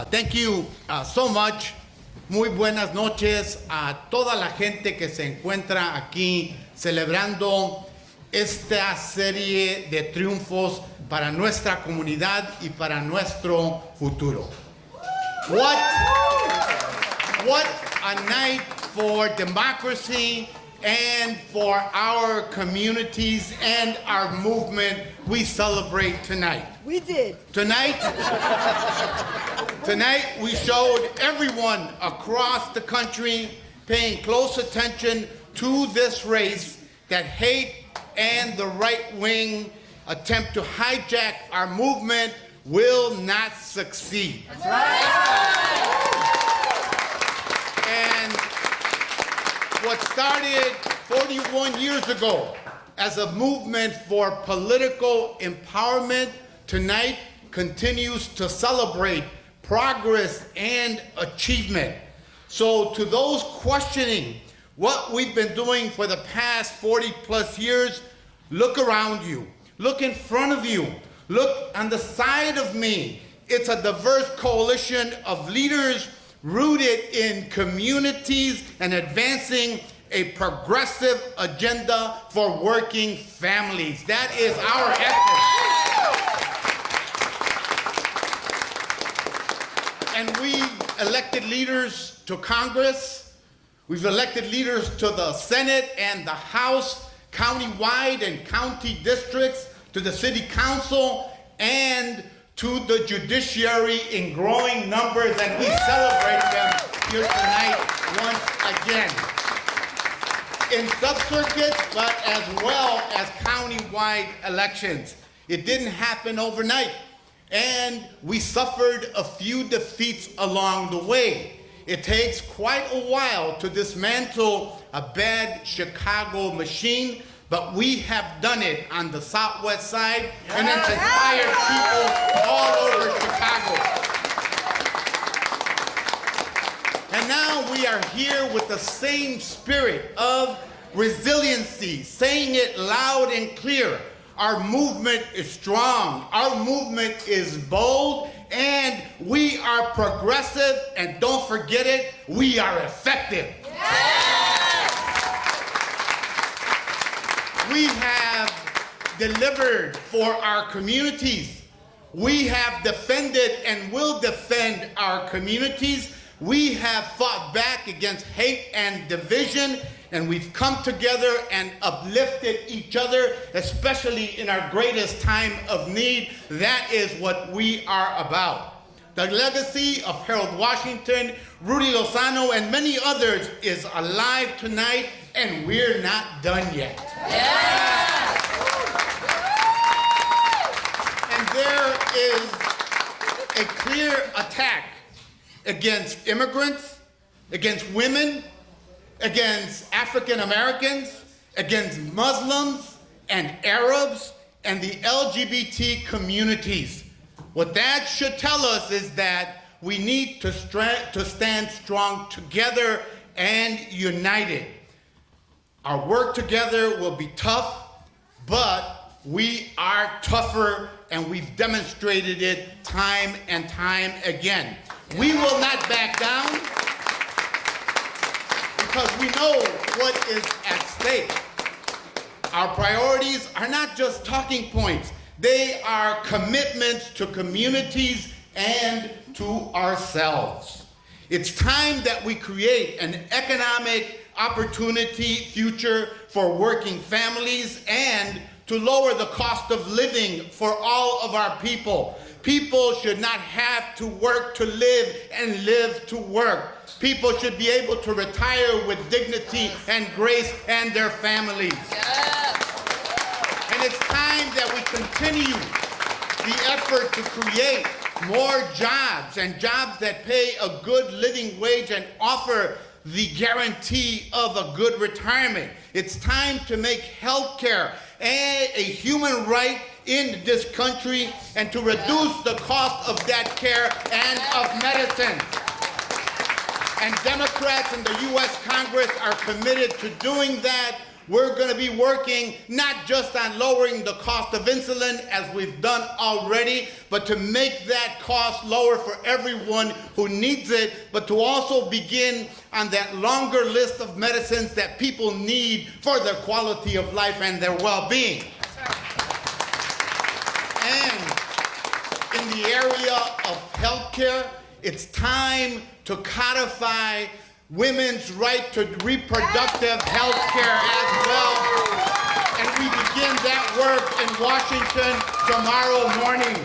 Thank you so much. Muy buenas noches a toda la gente que se encuentra aquí celebrando esta serie de triunfos para nuestra comunidad y para nuestro futuro. What a night for democracy and for our communities and our movement we celebrate tonight. We did. Tonight we showed everyone across the country paying close attention to this race that hate and the right wing attempt to hijack our movement will not succeed. That's right. And what started 41 years ago as a movement for political empowerment tonight continues to celebrate progress and achievement. So to those questioning what we've been doing for the past 40 plus years, look around you, look in front of you, look on the side of me. It's a diverse coalition of leaders rooted in communities and advancing a progressive agenda for working families. That is our effort. And we've elected leaders to Congress. We've elected leaders to the Senate and the House, countywide and county districts, to the City Council, and to the judiciary in growing numbers, and we celebrate them here tonight once again. In sub-circuits, but as well as county-wide elections. It didn't happen overnight, and we suffered a few defeats along the way. It takes quite a while to dismantle a bad Chicago machine, but we have done it on the Southwest side, and it's inspired people all over Chicago. And now we are here with the same spirit of resiliency, saying it loud and clear. Our movement is strong, our movement is bold, and we are progressive, and don't forget it, we are effective. We have delivered for our communities. We have defended and will defend our communities. We have fought back against hate and division, and we've come together and uplifted each other, especially in our greatest time of need. That is what we are about. The legacy of Harold Washington, Rudy Lozano, and many others is alive tonight, and we're not done yet. Yeah. And there is a clear attack against immigrants, against women, against African Americans, against Muslims and Arabs, and the LGBT communities. What that should tell us is that we need to stand strong together and united. Our work together will be tough, but we are tougher, and we've demonstrated it time and time again. We will not back down because we know what is at stake. Our priorities are not just talking points. They are commitments to communities and to ourselves. It's time that we create an economic opportunity future for working families and to lower the cost of living for all of our people. People should not have to work to live and live to work. People should be able to retire with dignity and grace and their families. Yes. And it's time that we continue the effort to create more jobs, and jobs that pay a good living wage and offer the guarantee of a good retirement. It's time to make health care a human right in this country, and to reduce the cost of that care and of medicine. And Democrats in the U.S. Congress are committed to doing that we're going to be working not just on lowering the cost of insulin as we've done already, but to make that cost lower for everyone who needs it, but to also begin on that longer list of medicines that people need for their quality of life and their well-being. And in the area of healthcare, it's time to codify women's right to reproductive health care as well. And we begin that work in Washington tomorrow morning.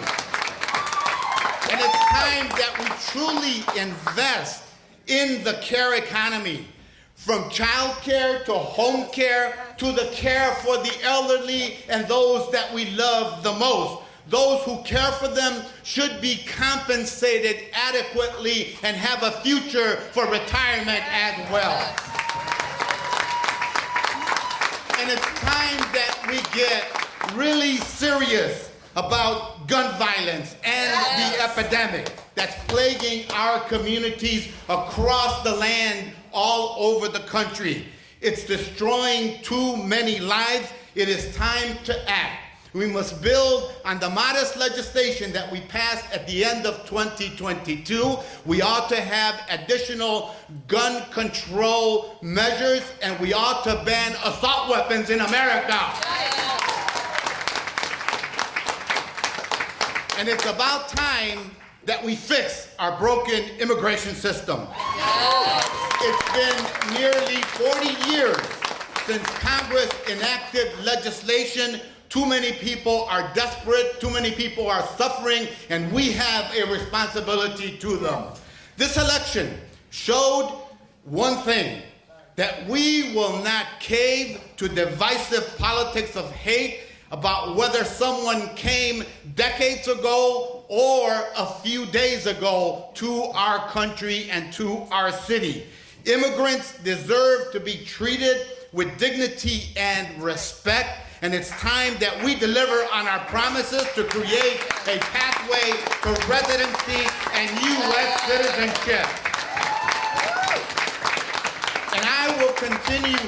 And it's time that we truly invest in the care economy, from child care to home care to the care for the elderly and those that we love the most. Those who care for them should be compensated adequately and have a future for retirement as well. And it's time that we get really serious about gun violence and the epidemic that's plaguing our communities across the land all over the country. It's destroying too many lives. It is time to act. We must build on the modest legislation that we passed at the end of 2022. We ought to have additional gun control measures, and we ought to ban assault weapons in America. And it's about time that we fix our broken immigration system. It's been nearly 40 years since Congress enacted legislation. Too many people are desperate, too many people are suffering, and we have a responsibility to them. This election showed one thing, that we will not cave to divisive politics of hate about whether someone came decades ago or a few days ago to our country and to our city. Immigrants deserve to be treated with dignity and respect. And it's time that we deliver on our promises to create a pathway to residency and U.S. citizenship. And I will continue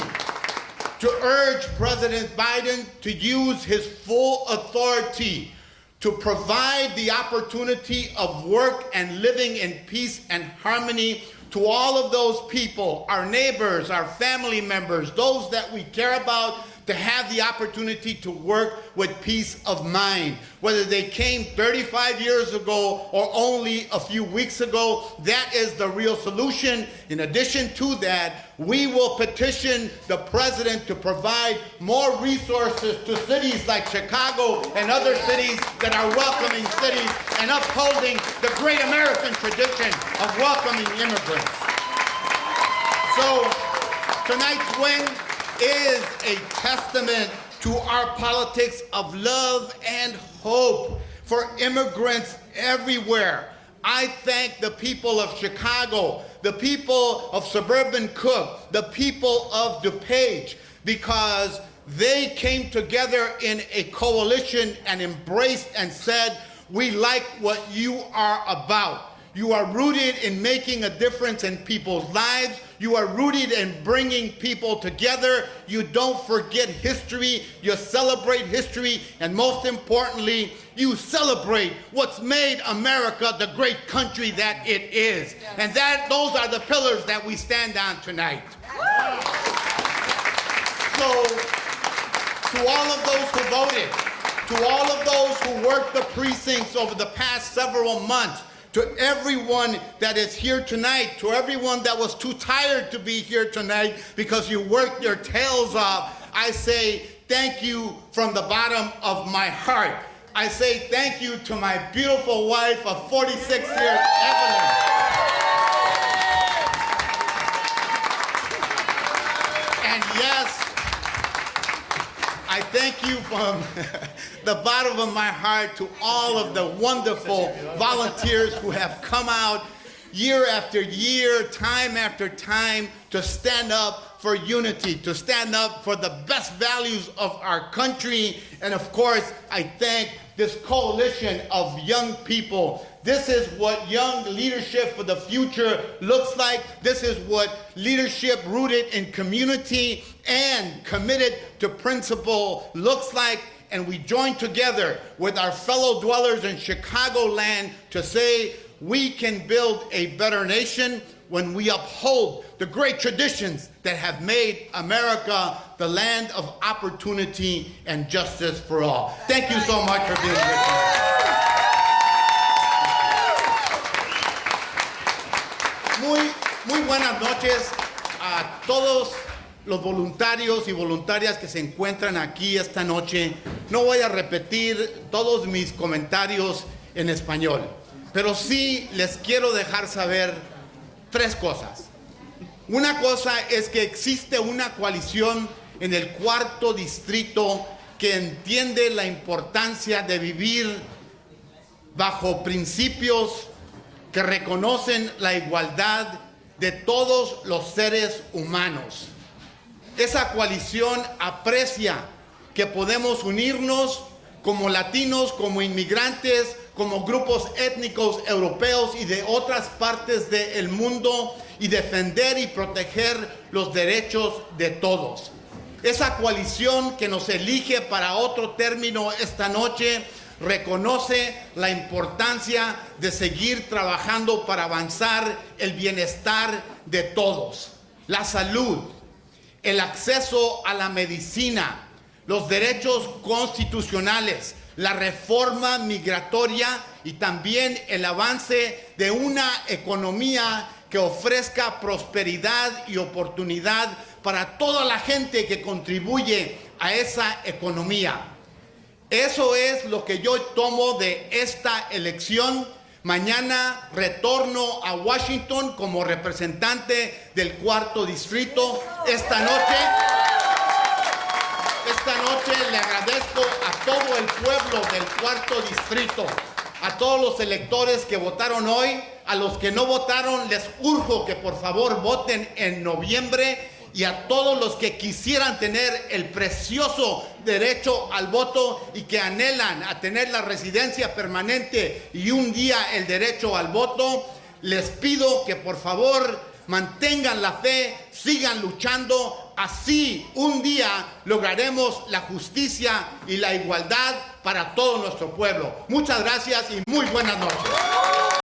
to urge President Biden to use his full authority to provide the opportunity of work and living in peace and harmony to all of those people, our neighbors, our family members, those that we care about, to have the opportunity to work with peace of mind. Whether they came 35 years ago or only a few weeks ago, that is the real solution. In addition to that, we will petition the president to provide more resources to cities like Chicago and other cities that are welcoming cities and upholding the great American tradition of welcoming immigrants. So tonight's win is a testament to our politics of love and hope for immigrants everywhere. I thank the people of Chicago, the people of suburban Cook, the people of DuPage, because they came together in a coalition and embraced and said, we like what you are about. You are rooted in making a difference in people's lives. You are rooted in bringing people together. You don't forget history. You celebrate history. And most importantly, you celebrate what's made America the great country that it is. And those are the pillars that we stand on tonight. So, to all of those who voted, to all of those who worked the precincts over the past several months, to everyone that is here tonight, to everyone that was too tired to be here tonight because you worked your tails off, I say thank you from the bottom of my heart. I say thank you to my beautiful wife of 46 years, Evelyn. And yes, I thank you from the bottom of my heart to all of the wonderful volunteers who have come out year after year, time after time, to stand up for unity, to stand up for the best values of our country. And of course, I thank this coalition of young people This is what young leadership for the future looks like. This is what leadership rooted in community and committed to principle looks like. And we join together with our fellow dwellers in Chicagoland to say we can build a better nation when we uphold the great traditions that have made America the land of opportunity and justice for all. Thank you so much for being here tonight. Muy buenas noches a todos los voluntarios y voluntarias que se encuentran aquí esta noche. No voy a repetir todos mis comentarios en español, pero sí les quiero dejar saber tres cosas. Una cosa es que existe una coalición en el 4º distrito que entiende la importancia de vivir bajo principios que reconocen la igualdad de todos los seres humanos. Esa coalición aprecia que podemos unirnos como latinos, como inmigrantes, como grupos étnicos europeos y de otras partes del mundo y defender y proteger los derechos de todos. Esa coalición que nos elige para otro término esta noche reconoce la importancia de seguir trabajando para avanzar el bienestar de todos, la salud, el acceso a la medicina, los derechos constitucionales, la reforma migratoria y también el avance de una economía que ofrezca prosperidad y oportunidad para toda la gente que contribuye a esa economía. Eso es lo que yo tomo de esta elección. Mañana retorno a Washington como representante del 4º distrito. Esta noche le agradezco a todo el pueblo del 4º distrito, a todos los electores que votaron hoy, a los que no votaron, les urjo que por favor voten en noviembre, y a todos los que quisieran tener el precioso derecho al voto y que anhelan a tener la residencia permanente y un día el derecho al voto, les pido que por favor mantengan la fe, sigan luchando, así un día lograremos la justicia y la igualdad para todo nuestro pueblo. Muchas gracias y muy buenas noches.